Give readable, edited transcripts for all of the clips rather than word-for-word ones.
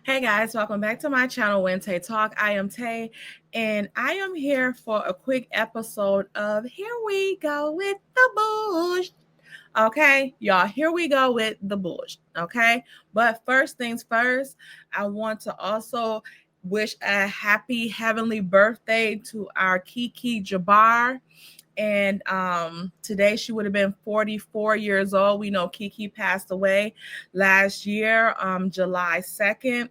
Hey guys, welcome back to my channel, When Tay Talk. I am Tay, and I am here for a quick episode of Here We Go with the Bush. Okay, y'all, here we go with the bush. Okay, but first things first, I want to also wish a happy heavenly birthday to our Kiki Jabbar. And today she would have been 44 years old. We know Kiki passed away last year, July 2nd.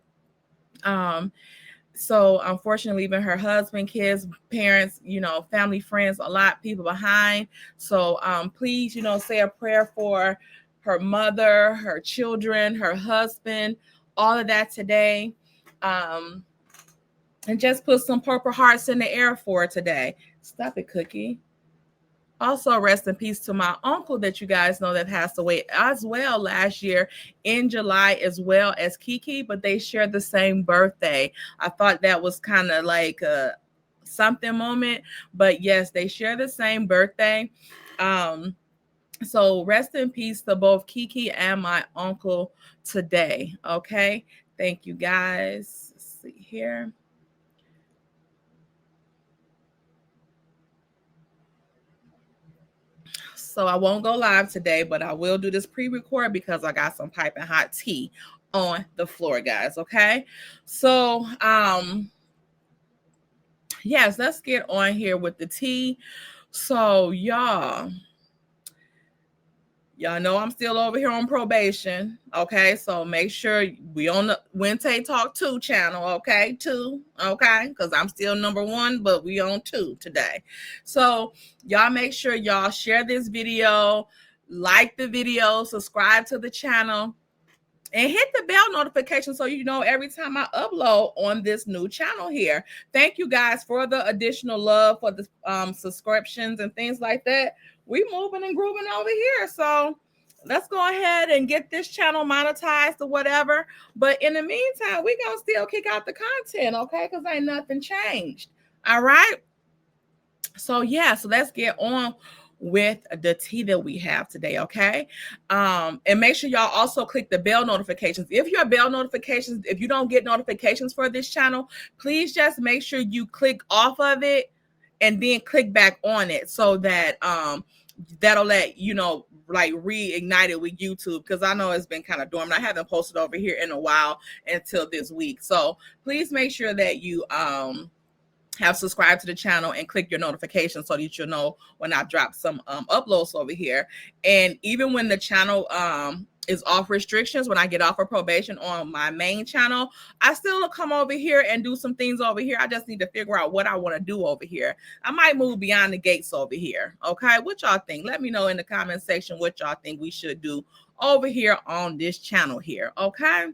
So unfortunately, leaving her husband, kids, parents, family, friends, a lot of people behind. So please, say a prayer for her mother, her children, her husband, all of that today. And just put some purple hearts in the air for her today. Stop it, Cookie. Also, rest in peace to my uncle that you guys know that passed away as well last year in July, as well as Kiki, but they shared the same birthday. I thought that was kind of like a something moment, but yes, they share the same birthday. So rest in peace to both Kiki and my uncle today. Okay, thank you guys. Let's see here. So I won't go live today, but I will do this pre-record because I got some piping hot tea on the floor, guys. Okay. So yes, let's get on here with the tea. So y'all know I'm still over here on probation. Okay, so make sure we on the Wednesday Talk 2 channel. Okay, 2. Okay, because I'm still number 1, but we on 2 today. So y'all make sure y'all share this video, like the video, subscribe to the channel, and hit the bell notification so you know every time I upload on this new channel here. Thank you guys for the additional love, for the subscriptions and things like that. We moving and grooving over here. So let's go ahead and get this channel monetized or whatever. But in the meantime, we gonna still kick out the content, okay? Because ain't nothing changed. All right. So yeah, so let's get on with the tea that we have today, okay? And make sure y'all also click the bell notifications. If your bell notifications, if you don't get notifications for this channel, please just make sure you click off of it and then click back on it so that that'll let you know, like reignite it with YouTube, because I know it's been kind of dormant. I haven't posted over here in a while until this week. So please make sure that you have subscribed to the channel and click your notifications so that you'll know when I drop some uploads over here. And even when the channel is off restrictions, when I get off of probation on my main channel, I still come over here and do some things over here. I just need to figure out what I want to do over here. I might move beyond the gates over here. Okay, what y'all think? Let me know in the comment section what y'all think we should do over here on this channel here. Okay,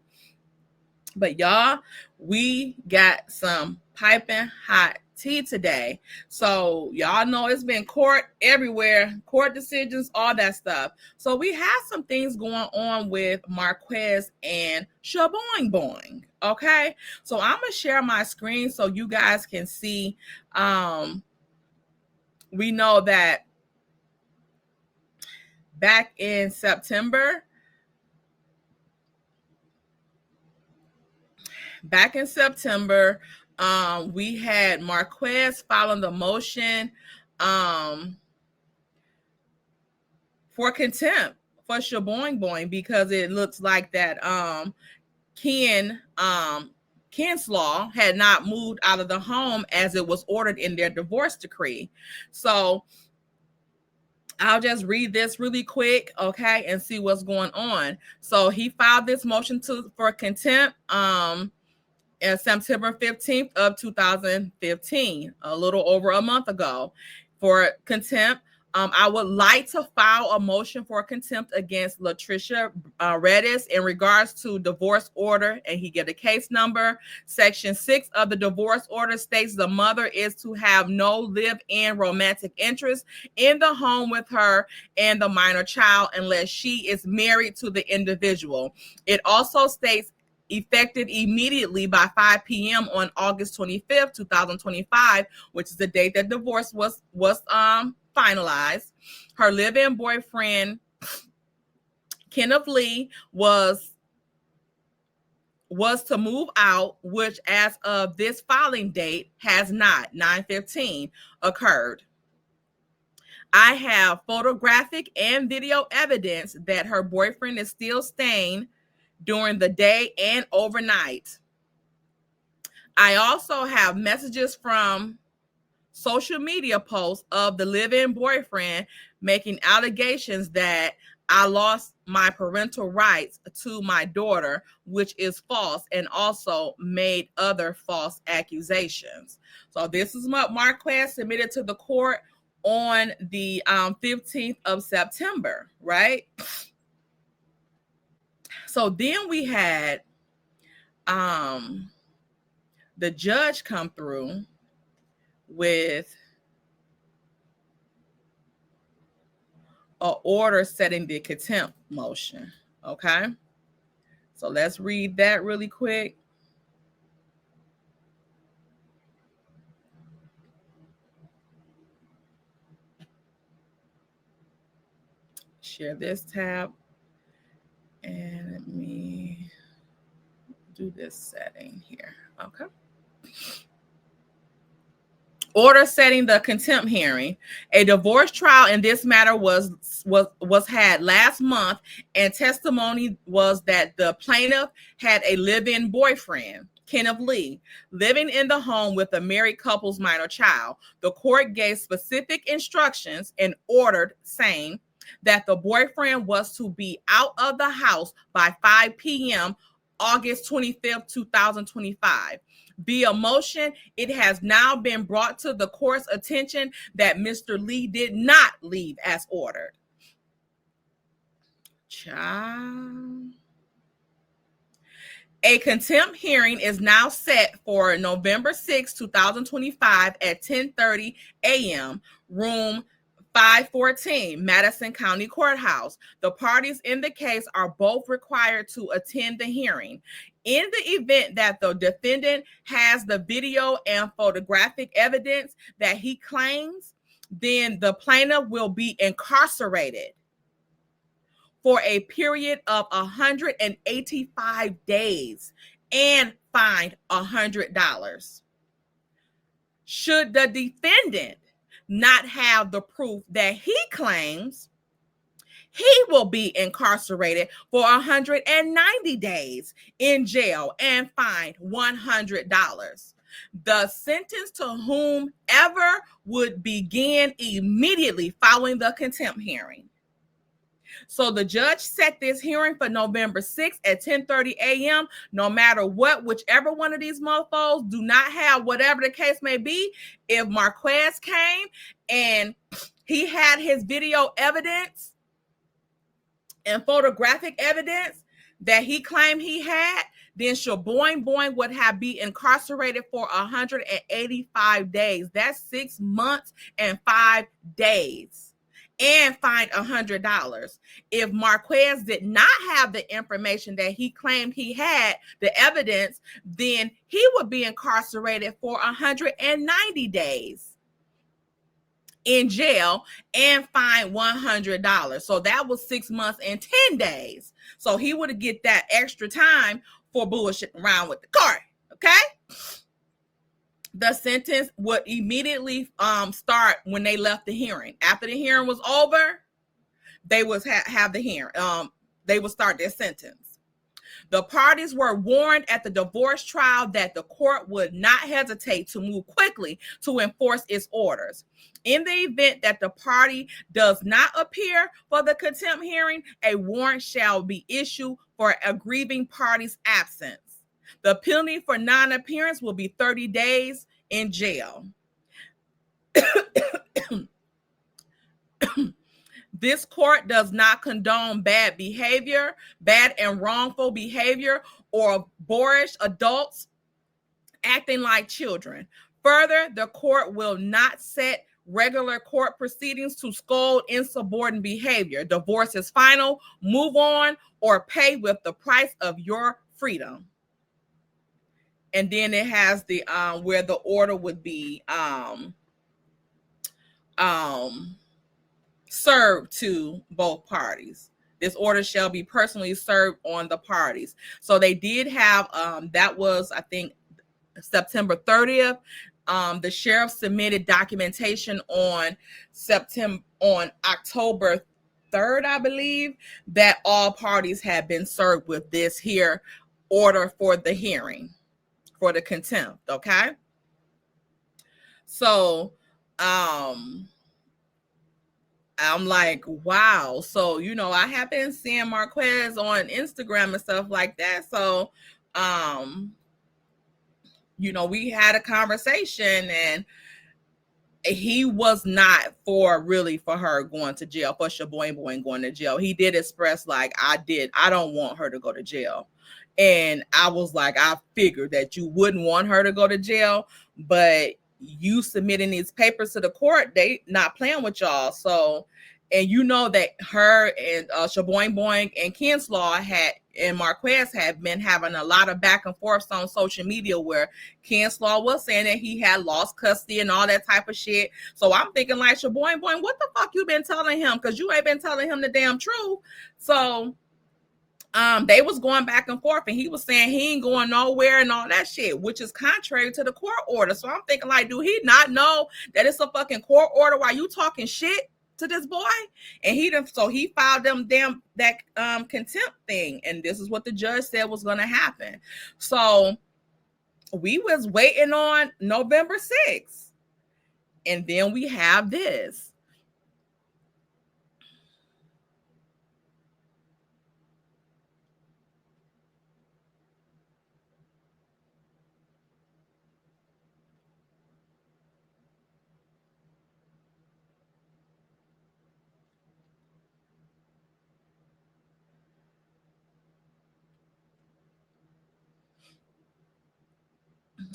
but y'all, we got some piping hot tea today. So y'all know it's been court everywhere, court decisions, all that stuff. So we have some things going on with Marquez and Shaboing Boing. Okay, so I'm gonna share my screen so you guys can see. We know that back in September, we had Marquez filing the motion for contempt for Shaboing Boing because it looks like that Ken's law had not moved out of the home as it was ordered in their divorce decree. So I'll just read this really quick, okay, and see what's going on. So he filed this motion for contempt September 15th of 2015, a little over a month ago, for contempt. I would like to file a motion for contempt against Latricia Redis in regards to divorce order, and he get a case number. Section 6 of the divorce order states the mother is to have no live-in romantic interest in the home with her and the minor child unless she is married to the individual. It also states effective immediately by 5 p.m. on August 25th, 2025, which is the date that divorce was finalized. Her live-in boyfriend, Kenneth Lee, was was to move out, which as of this filing date has not, 9/15, occurred. I have photographic and video evidence that her boyfriend is still staying during the day and overnight. I also have messages from social media posts of the live-in boyfriend making allegations that I lost my parental rights to my daughter, which is false, and also made other false accusations. So this is what Marquez submitted to the court on the 15th of September, right? So then we had the judge come through with an order setting the contempt motion. Okay, so let's read that really quick. Share this tab, and let me do this setting here. Okay. Order setting the contempt hearing. A divorce trial in this matter was had last month, and testimony was that the plaintiff had a live-in boyfriend, Kenneth Lee, living in the home with the married couple's minor child. The court gave specific instructions and ordered saying that the boyfriend was to be out of the house by 5 p.m. August 25th, 2025. Via motion, it has now been brought to the court's attention that Mr. Lee did not leave as ordered. Child. A contempt hearing is now set for November 6, 2025 at 10:30 a.m. Room 514, Madison County Courthouse. The parties in the case are both required to attend the hearing. In the event that the defendant has the video and photographic evidence that he claims, then the plaintiff will be incarcerated for a period of 185 days and fined $100. Should the defendant not have the proof that he claims, he will be incarcerated for 190 days in jail and fined $100. The sentence to whomever would begin immediately following the contempt hearing. So the judge set this hearing for November 6th at 10:30 a.m. No matter what, whichever one of these mofos do not have whatever the case may be. If Marquez came and he had his video evidence and photographic evidence that he claimed he had, then Shaboing Boing would have been incarcerated for 185 days. That's 6 months and 5 days, and fined $100. If Marquez did not have the information that he claimed he had, the evidence, then he would be incarcerated for 190 days in jail and fined $100. So that was 6 months and 10 days. So he would get that extra time for bullshitting around with the court. Okay. The sentence would immediately start when they left the hearing. After the hearing was over, they would have the hearing. They would start their sentence. The parties were warned at the divorce trial that the court would not hesitate to move quickly to enforce its orders. In the event that the party does not appear for the contempt hearing, a warrant shall be issued for a grieving party's absence. The penalty for non-appearance will be 30 days in jail. This court does not condone bad behavior, bad and wrongful behavior, or boorish adults acting like children. Further, the court will not set regular court proceedings to scold insubordinate behavior. Divorce is final. Move on or pay with the price of your freedom. And then it has the where the order would be served to both parties. This order shall be personally served on the parties. So they did have, that was, I think, September 30th. The sheriff submitted documentation on October 3rd, I believe, that all parties had been served with this here order for the hearing, for the contempt. Okay. So, I'm like, wow. So, I have been seeing Marquez on Instagram and stuff like that. So, we had a conversation, and he was not for her going to jail, for Shaboing Boing going to jail. He did express, like, I don't want her to go to jail. And I was like, I figured that you wouldn't want her to go to jail, but you submitting these papers to the court, they not playing with y'all. So, and that her and Shaboing Boing and Kinslaw and Marquez had been having a lot of back and forth on social media, where Kinslaw was saying that he had lost custody and all that type of shit. So I'm thinking, like, Shaboing Boing, what the fuck you been telling him? Because you ain't been telling him the damn truth. So they was going back and forth, and he was saying he ain't going nowhere and all that shit, which is contrary to the court order. So I'm thinking, like, do he not know that it's a fucking court order while you talking shit to this boy? And he filed that contempt thing, and this is what the judge said was going to happen. So we was waiting on November 6th, and then we have this.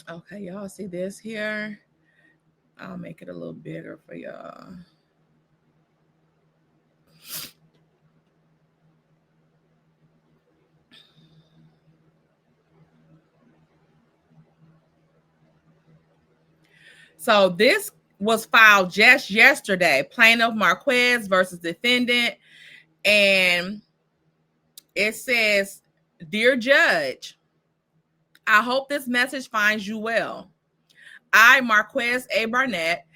Okay, y'all see this here? I'll make it a little bigger for y'all. So this was filed just yesterday. Plaintiff Marquez versus defendant. And it says, "Dear Judge, I hope this message finds you well. I, Marquez A. Barnett,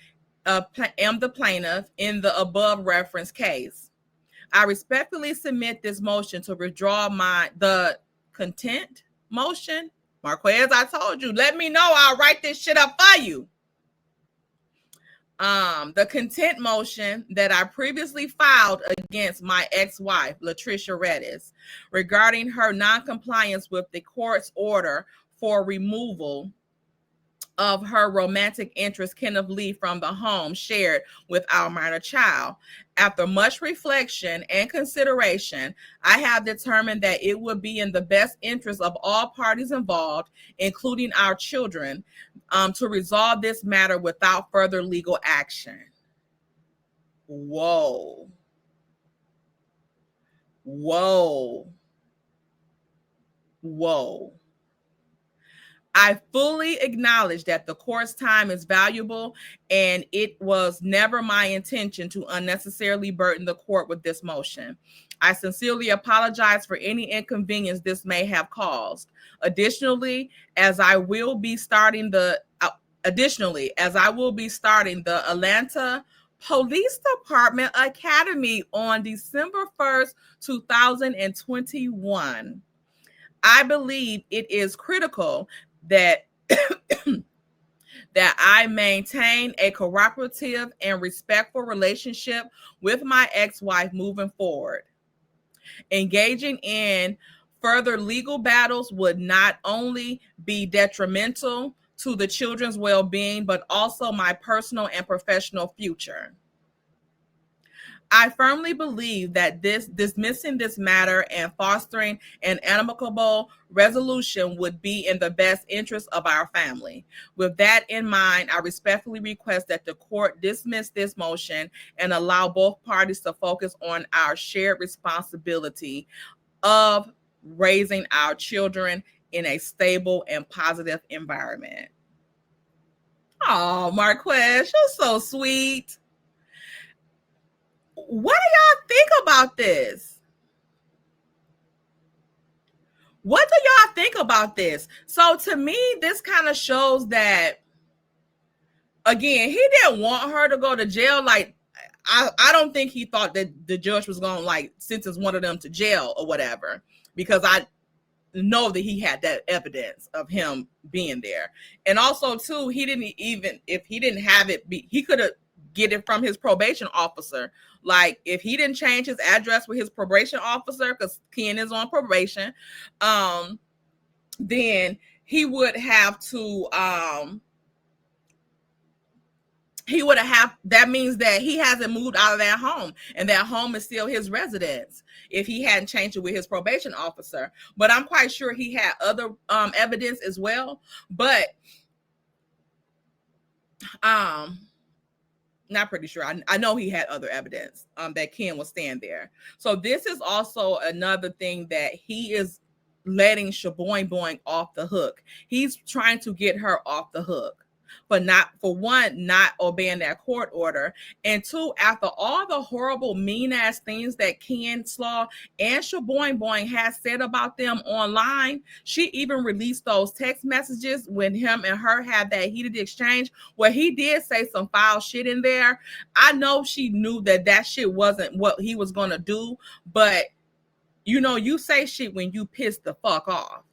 am the plaintiff in the above referenced case. I respectfully submit this motion to withdraw the contempt motion." Marquez, I told you, let me know. I'll write this shit up for you. The contempt motion that I previously filed against my ex-wife, Latricia Redis, regarding her noncompliance with the court's order for removal of her romantic interest, Kenneth Lee, from the home shared with our minor child. After much reflection and consideration, I have determined that it would be in the best interest of all parties involved, including our children, to resolve this matter without further legal action. Whoa. Whoa. Whoa. I fully acknowledge that the court's time is valuable, and it was never my intention to unnecessarily burden the court with this motion. I sincerely apologize for any inconvenience this may have caused. Additionally, as I will be starting the Atlanta Police Department Academy on December 1st, 2021. I believe it is critical that that I maintain a cooperative and respectful relationship with my ex-wife moving forward. Engaging in further legal battles would not only be detrimental to the children's well-being, but also my personal and professional future. I firmly believe that dismissing this matter and fostering an amicable resolution would be in the best interest of our family. With that in mind, I respectfully request that the court dismiss this motion and allow both parties to focus on our shared responsibility of raising our children in a stable and positive environment. Oh, Marquez, you're so sweet. What do y'all think about this? What do y'all think about this? So to me, this kind of shows that, again, he didn't want her to go to jail. Like, I don't think he thought that the judge was going to like sentence one of them to jail or whatever, because I know that he had that evidence of him being there. And also too, he didn't even, if he didn't have it, he could have get it from his probation officer. Like, if he didn't change his address with his probation officer, because Ken is on probation, then he would have to that means that he hasn't moved out of that home, and that home is still his residence if he hadn't changed it with his probation officer. But I'm quite sure he had other evidence as well, but not pretty sure. I know he had other evidence that Ken was staying there. So this is also another thing that he is letting Shaboing Boing off the hook. He's trying to get her off the hook, but not obeying that court order. And two, after all the horrible, mean ass things that Ken Slaw and Shaboing Boing has said about them online, she even released those text messages when him and her had that heated exchange where he did say some foul shit in there. I know she knew that shit wasn't what he was going to do, but you know, you say shit when you pissed the fuck off.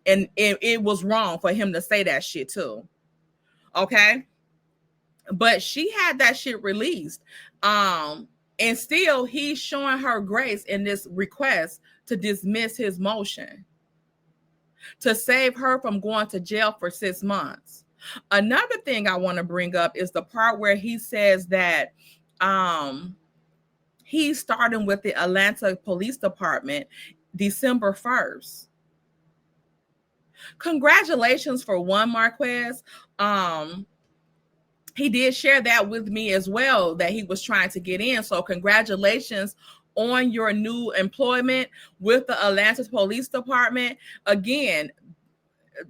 And it was wrong for him to say that shit too. Okay, but she had that shit released, and still he's showing her grace in this request to dismiss his motion to save her from going to jail for 6 months. Another thing I want to bring up is the part where he says that he's starting with the Atlanta Police Department December 1st. Congratulations for one, Marquez. He did share that with me as well, that he was trying to get in. So congratulations on your new employment with the Atlanta Police Department. Again,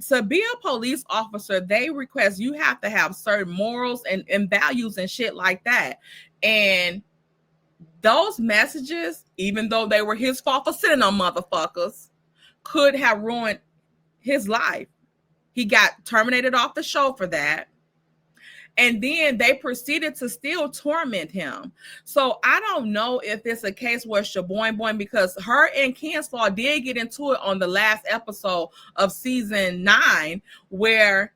to be a police officer, they request you have to have certain morals and values and shit like that. And those messages, even though they were his fault for sending on motherfuckers, could have ruined his life. He got terminated off the show for that. And then they proceeded to still torment him. So I don't know if it's a case where Shaboing Boing, because her and Ken Slaw did get into it on the last episode of season 9, where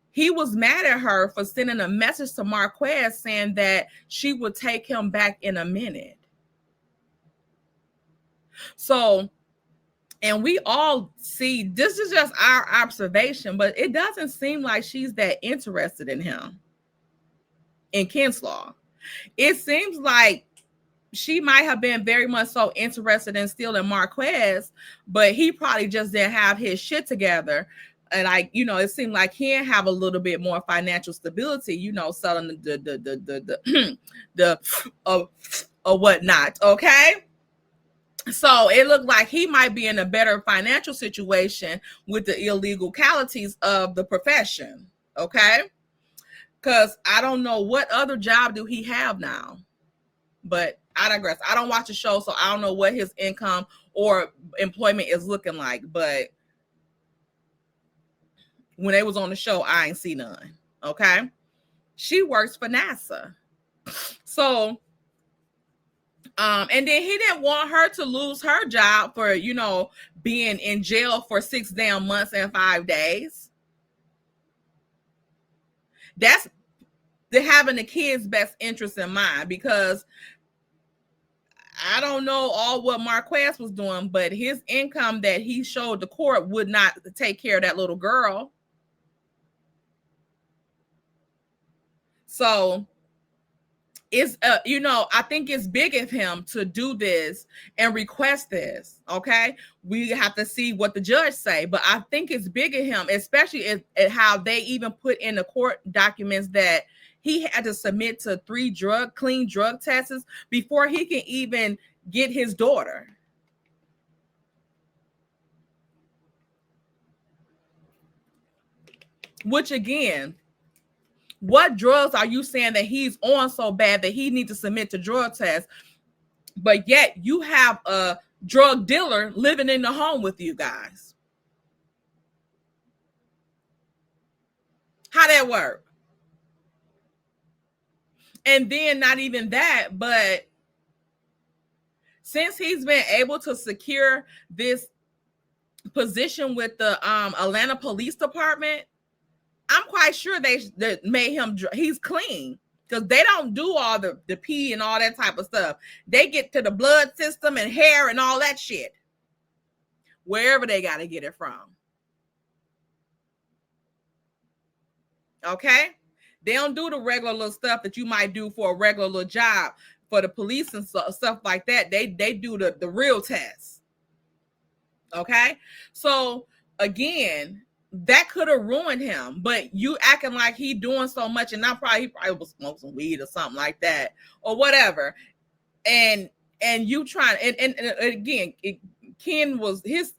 he was mad at her for sending a message to Marquez saying that she would take him back in a minute. So, and we all see, this is just our observation, but it doesn't seem like she's that interested in him, in Ken Slaw. It seems like she might have been very much so interested in stealing Marquez, but he probably just didn't have his shit together. And it seemed like he didn't have a little bit more financial stability, selling the whatnot. Okay. So it looked like he might be in a better financial situation with the illegalities of the profession. Okay. Because I don't know what other job do he have now, but I digress. I don't watch the show, so I don't know what his income or employment is looking like. But when they was on the show, I ain't see none. Okay. She works for NASA. So, and then he didn't want her to lose her job for, being in jail for 6 damn months and 5 days. That's having the kids' best interest in mind, because I don't know all what Marquez was doing, but his income that he showed the court would not take care of that little girl. So it's, I think it's big of him to do this and request this. Okay. We have to see what the judge say, but I think it's big of him, especially at how they even put in the court documents that he had to submit to 3 clean drug tests before he can even get his daughter. Which again, what drugs are you saying that he's on so bad that he needs to submit to drug tests? But yet you have a drug dealer living in the home with you guys. How that work? And then not even that, but since he's been able to secure this position with the Atlanta Police Department, I'm quite sure they made him, he's clean, because they don't do all the pee and all that type of stuff. They get to the blood system and hair and all that shit, wherever they got to get it from. Okay? They don't do the regular little stuff that you might do for a regular little job for the police and stuff like that. They do the real tests. Okay? So again, that could have ruined him, but you acting like he doing so much, and he probably will smoke some weed or something like that or whatever. And you trying, and again, Ken was his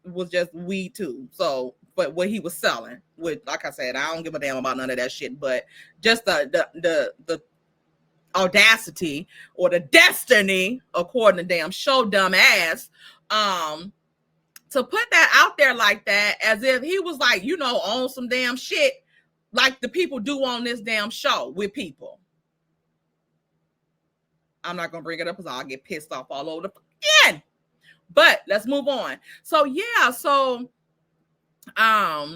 was just weed too. So, but what he was selling with, like I said, I don't give a damn about none of that shit, but just the audacity or the destiny, according to damn show dumb ass, to put that out there like that, as if he was like, on some damn shit like the people do on this damn show with people. I'm not gonna bring it up because I'll get pissed off all over the again. But let's move on. So yeah, I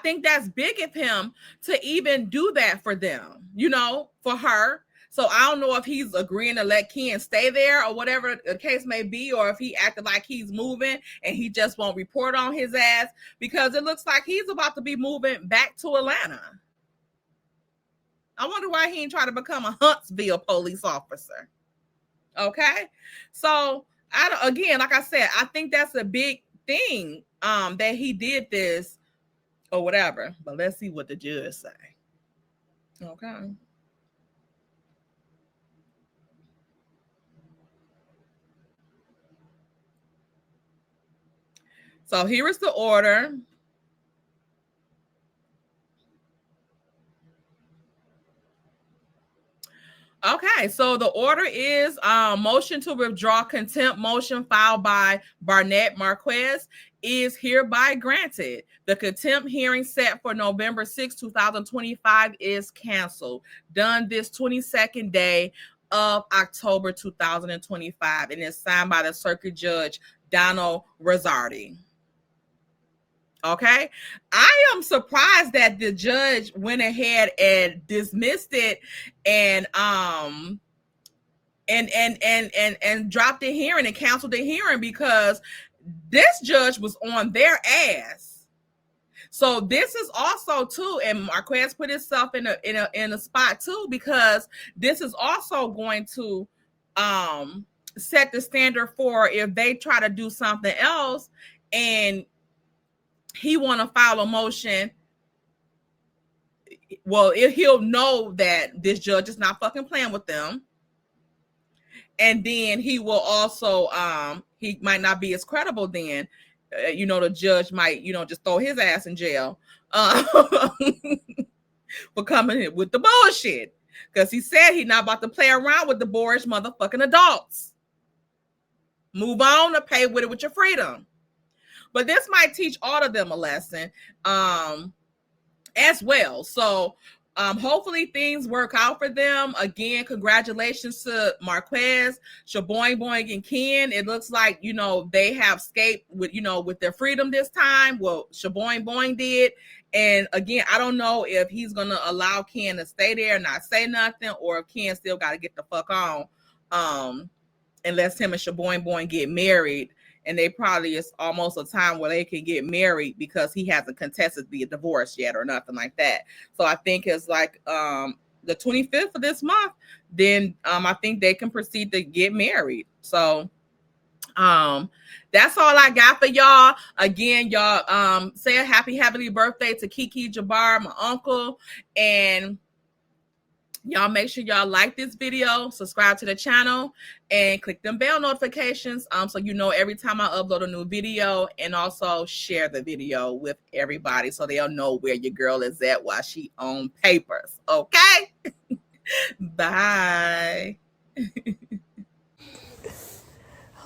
think that's big of him to even do that for them, for her. So I don't know if he's agreeing to let Ken stay there or whatever the case may be, or if he acted like he's moving and he just won't report on his ass, because it looks like he's about to be moving back to Atlanta. I wonder why he ain't trying to become a Huntsville police officer. Okay. So again, like I said, I think that's a big thing, that he did this or whatever, but let's see what the judge say. Okay. So here is the order. Okay, so the order is motion to withdraw contempt motion filed by Barnett Marquez is hereby granted. The contempt hearing set for November 6, 2025 is canceled. Done this 22nd day of October 2025, and is signed by the Circuit Judge Donald Rosardi. Okay, I am surprised that the judge went ahead and dismissed it and dropped the hearing and canceled the hearing, because this judge was on their ass. So this is also too, and Marquez put himself in a spot too, because this is also going to set the standard for if they try to do something else and he want to file a motion. Well, he'll know that this judge is not fucking playing with them, and then he will also he might not be as credible then. The judge might just throw his ass in jail for coming with the bullshit, because he said he's not about to play around with the boorish motherfucking adults. Move on or pay with it with your freedom. But this might teach all of them a lesson as well. So hopefully things work out for them. Again, congratulations to Marquez, Shaboing Boing, and Ken. It looks like, they have escaped with their freedom this time. Well, Shaboing Boing did. And again, I don't know if he's going to allow Ken to stay there and not say nothing, or if Ken still got to get the fuck on unless him and Shaboing Boing get married. And they probably is almost a time where they can get married, because he hasn't contested the divorce yet or nothing like that. So I think it's like the 25th of this month, then I think they can proceed to get married. So that's all I got for y'all. Again, y'all say a happy birthday to Kiki Jabbar, my uncle, and y'all make sure y'all like this video, subscribe to the channel, and click them bell notifications so every time I upload a new video, and also share the video with everybody so they'll know where your girl is at while she on papers. Okay? Bye.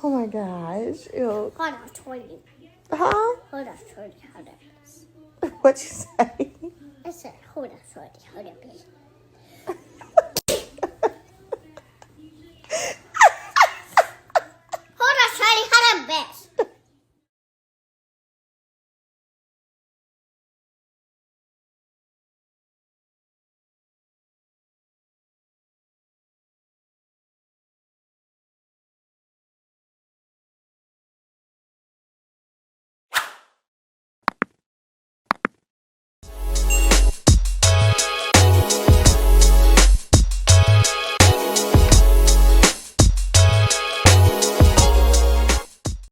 Oh my gosh. Ew. Hold on, Shorty. Huh? Hold on, Shorty. Hold on. What'd you say? I said, hold on, Shorty. Hold on, please.